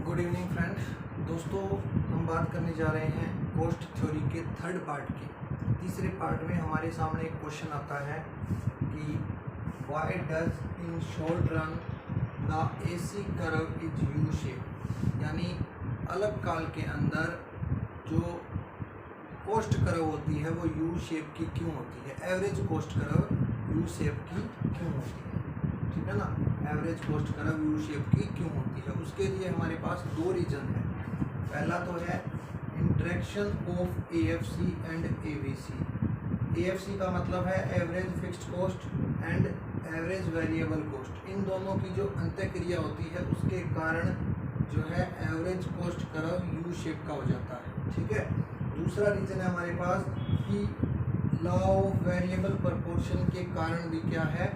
Good evening friends. दोस्तों, हम बात करने जा रहे हैं कॉस्ट थ्योरी के थर्ड पार्ट की। तीसरे पार्ट में हमारे सामने एक क्वेश्चन आता है कि why does in short run the AC curve is U shape, यानी अलग काल के अंदर जो कॉस्ट कर्व होती है वो यू शेप की क्यों होती है। Average cost curve U shape की क्यों होती है, ठीक है ना। Average cost curve U shape की क्यों होती है, उसके लिए हमारे पास दो रीजन है। पहला तो है interaction of AFC and AVC. AFC का मतलब है average fixed cost and average variable cost. इन दोनों की जो अंतःक्रिया होती है उसके कारण जो है average cost curve U shape का हो जाता है, ठीक है। दूसरा रीजन है हमारे पास कि लॉ ऑफ वेरिएबल प्रोपोर्शन के कारण भी क्या है,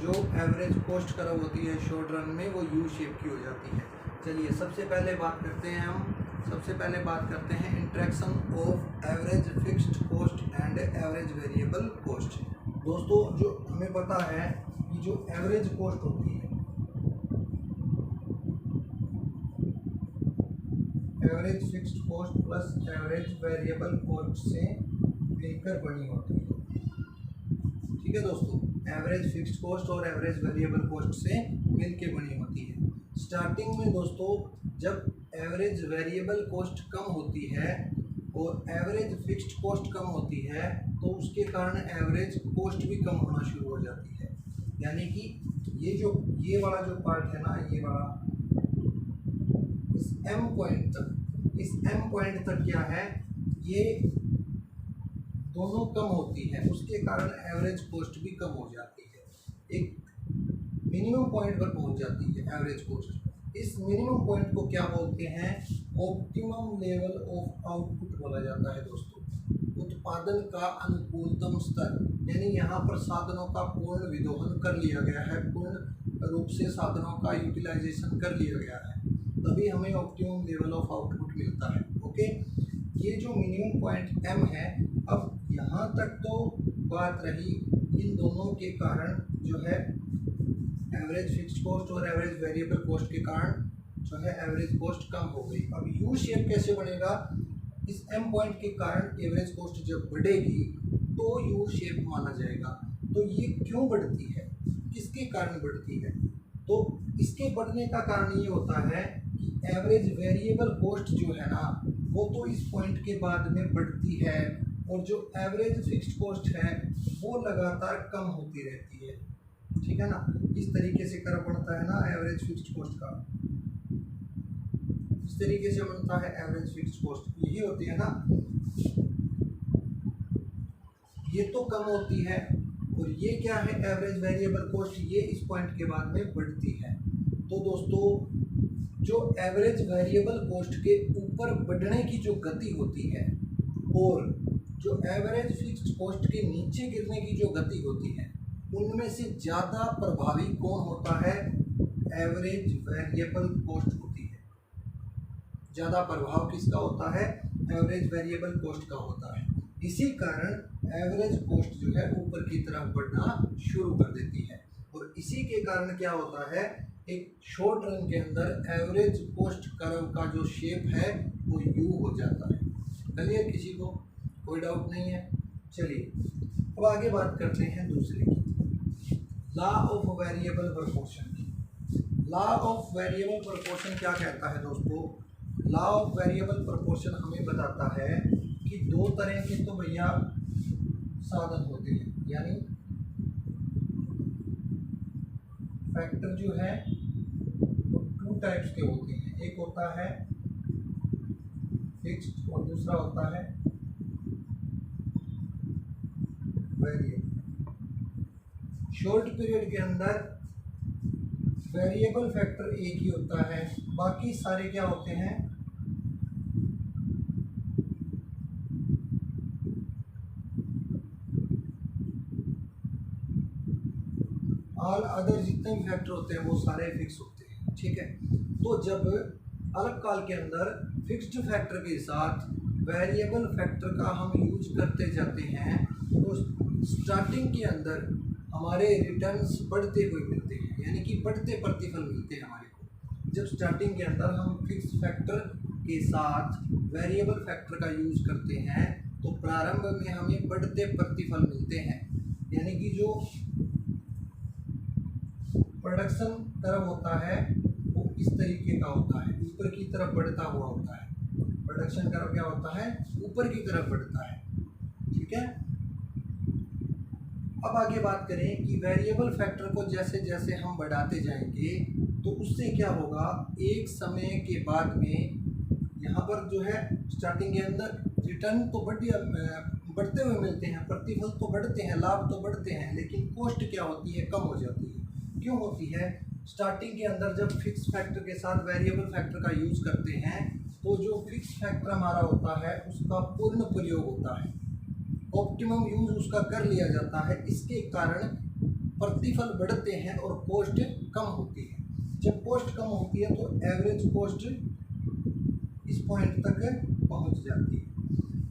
जो एवरेज कॉस्ट कर्व होती है शॉर्ट रन में वो यू शेप की हो जाती है। चलिए सबसे पहले बात करते हैं interaction of average fixed cost and average variable cost. दोस्तों, जो हमें पता है कि जो एवरेज कॉस्ट होती है, average fixed cost plus average variable cost से मिलकर बनी होती है, ठीक है दोस्तों। एवरेज फिक्स्ड कॉस्ट और एवरेज वेरिएबल कॉस्ट से मिलके बनी होती है। स्टार्टिंग में दोस्तों जब एवरेज वेरिएबल कॉस्ट कम होती है और एवरेज फिक्स्ड कॉस्ट कम होती है तो उसके कारण एवरेज कॉस्ट भी कम होना शुरू हो जाती है। यानी कि ये वाला जो पार्ट है ना, ये वाला इस एम पॉइंट तक क्या है, ये दोनों कम होती है, उसके कारण एवरेज कॉस्ट भी कम हो जाती है। एक मिनिमम पॉइंट पर पहुंच जाती है एवरेज कॉस्ट। इस मिनिमम पॉइंट को क्या बोलते हैं, ऑप्टिमम लेवल ऑफ आउटपुट बोला जाता है दोस्तों। उत्पादन का अनुकूलतम स्तर, यानी यहाँ पर साधनों का पूर्ण विदोहन कर लिया गया है, पूर्ण रूप से साधनों का यूटिलाइजेशन कर लिया गया है, तभी हमें ऑप्टिमम लेवल ऑफ आउटपुट मिलता है। ओके, ये जो मिनिमम पॉइंट एम है, अब यहाँ तक तो बात रही इन दोनों के कारण जो है एवरेज फिक्स्ड कॉस्ट और एवरेज वेरिएबल कॉस्ट के कारण जो है एवरेज कॉस्ट कम हो गई। अब यू शेप कैसे बनेगा, इस एम पॉइंट के कारण एवरेज कॉस्ट जब बढ़ेगी तो यू शेप माना जाएगा। तो ये क्यों बढ़ती है, किसके कारण बढ़ती है, तो इसके बढ़ने का कारण ये होता है कि एवरेज वेरिएबल कॉस्ट जो है ना वो तो इस पॉइंट के बाद में बढ़ती है और जो एवरेज फिक्स्ड कॉस्ट है वो लगातार कम होती रहती है, ठीक है ना। इस तरीके से कर्व बनता है ना एवरेज फिक्स्ड कॉस्ट का, इस तरीके से बनता है एवरेज फिक्स्ड कॉस्ट, यही होती है ना। ये तो कम होती है और ये क्या है एवरेज वेरिएबल कॉस्ट, ये इस पॉइंट के बाद में बढ़ती है। तो दोस्तों, जो एवरेज वेरिएबल कॉस्ट के ऊपर बढ़ने की जो गति होती है और जो एवरेज फिक्स्ड कॉस्ट के नीचे गिरने की जो गति होती है, उनमें से ज़्यादा प्रभावी कौन होता है, एवरेज वेरिएबल कॉस्ट होती है। ज़्यादा प्रभाव किसका होता है, एवरेज वेरिएबल कॉस्ट का होता है। इसी कारण एवरेज कॉस्ट जो है ऊपर की तरफ बढ़ना शुरू कर देती है और इसी के कारण क्या होता है, एक शॉर्ट रन के अंदर एवरेज कॉस्ट कर्व का जो शेप है वो यू हो जाता है। क्लियर, किसी को कोई डाउट नहीं है। चलिए अब आगे बात करते हैं दूसरे की, लॉ ऑफ वेरिएबल प्रोपोर्शन की। लॉ ऑफ वेरिएबल प्रोपोर्शन क्या कहता है दोस्तों, लॉ ऑफ वेरिएबल प्रोपोर्शन हमें बताता है कि दो तरह के तो भैया साधन होते हैं, यानी फैक्टर जो है वो टू टाइप्स के होते हैं। एक होता है फिक्स्ड और दूसरा होता है वेरिएबल। शॉर्ट पीरियड के अंदर वेरिएबल फैक्टर एक ही होता है, बाकी सारे क्या होते हैं, ऑल अदर जितने भी फैक्टर होते हैं वो सारे फिक्स होते हैं, ठीक है। तो जब अलग काल के अंदर फिक्स्ड फैक्टर के साथ वेरिएबल फैक्टर का हम यूज करते जाते हैं तो स्टार्टिंग के अंदर हमारे रिटर्न्स बढ़ते हुए मिलते हैं, यानी कि बढ़ते प्रतिफल मिलते हैं हमारे को। जब स्टार्टिंग के अंदर हम फिक्स फैक्टर के साथ वेरिएबल फैक्टर का यूज करते हैं तो प्रारंभ में हमें बढ़ते प्रतिफल मिलते हैं, यानी कि जो प्रोडक्शन कर्व होता है वो इस तरीके का होता है, ऊपर की तरफ बढ़ता हुआ होता है। प्रोडक्शन कर्व क्या होता है, ऊपर की तरफ बढ़ता है। ठीक है, अब आगे बात करें कि वेरिएबल फैक्टर को जैसे जैसे हम बढ़ाते जाएंगे तो उससे क्या होगा, एक समय के बाद में यहाँ पर जो है स्टार्टिंग के अंदर रिटर्न तो बढ़ते हुए मिलते हैं, प्रतिफल तो बढ़ते हैं, लाभ तो बढ़ते हैं, लेकिन कॉस्ट क्या होती है, कम हो जाती है। क्यों होती है, स्टार्टिंग के अंदर जब फिक्स फैक्टर के साथ वेरिएबल फैक्टर का यूज करते हैं तो जो फिक्स फैक्टर हमारा होता है उसका पूर्ण प्रयोग होता है, ऑप्टिमम यूज उसका कर लिया जाता है। इसके कारण प्रतिफल बढ़ते हैं और कॉस्ट कम होती है। जब कॉस्ट कम होती है तो एवरेज कॉस्ट इस पॉइंट तक पहुंच जाती है।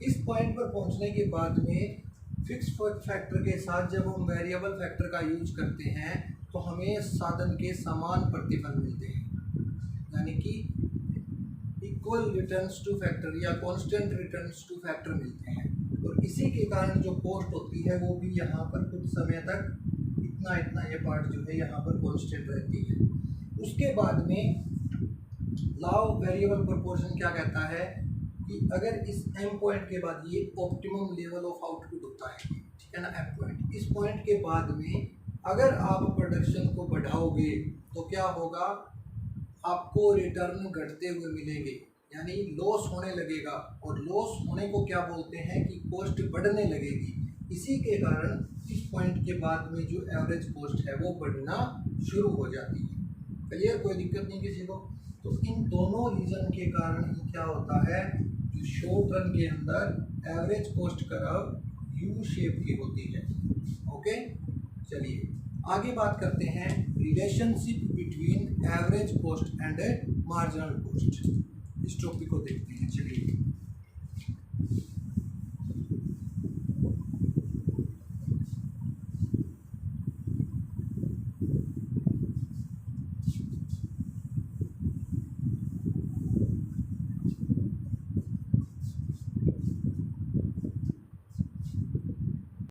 इस पॉइंट पर पहुंचने के बाद में फिक्स फैक्टर के साथ जब हम वेरिएबल फैक्टर का यूज करते हैं तो हमें साधन के समान प्रतिफल मिलते हैं, यानी कि इक्वल रिटर्न्स टू फैक्टर या कांस्टेंट रिटर्न्स टू फैक्टर मिलते हैं। और इसी के कारण जो कॉस्ट होती है वो भी यहाँ पर कुछ समय तक इतना ये पार्ट जो है यहाँ पर कांस्टेंट रहती है। उसके बाद में लॉ ऑफ वेरिएबल प्रोपोर्शन क्या कहता है कि अगर इस एम पॉइंट के बाद ये ऑप्टिमम लेवल ऑफ आउटपुट होता है, ठीक है ना, एम पॉइंट, इस पॉइंट के बाद में अगर आप प्रोडक्शन को बढ़ाओगे तो क्या होगा, आपको रिटर्न घटते हुए मिलेंगे, यानी लॉस होने लगेगा। और लॉस होने को क्या बोलते हैं कि कॉस्ट बढ़ने लगेगी। इसी के कारण इस पॉइंट के बाद में जो एवरेज कॉस्ट है वो बढ़ना शुरू हो जाती है। क्लियर, कोई दिक्कत नहीं किसी को। तो इन दोनों रीज़न के कारण ही क्या होता है, जो शॉर्ट रन के अंदर average cost curve U shape की होती है। ओके, चलिए आगे बात करते हैं relationship between average cost and marginal cost. इस टॉपिक को देखते हैं। चलिए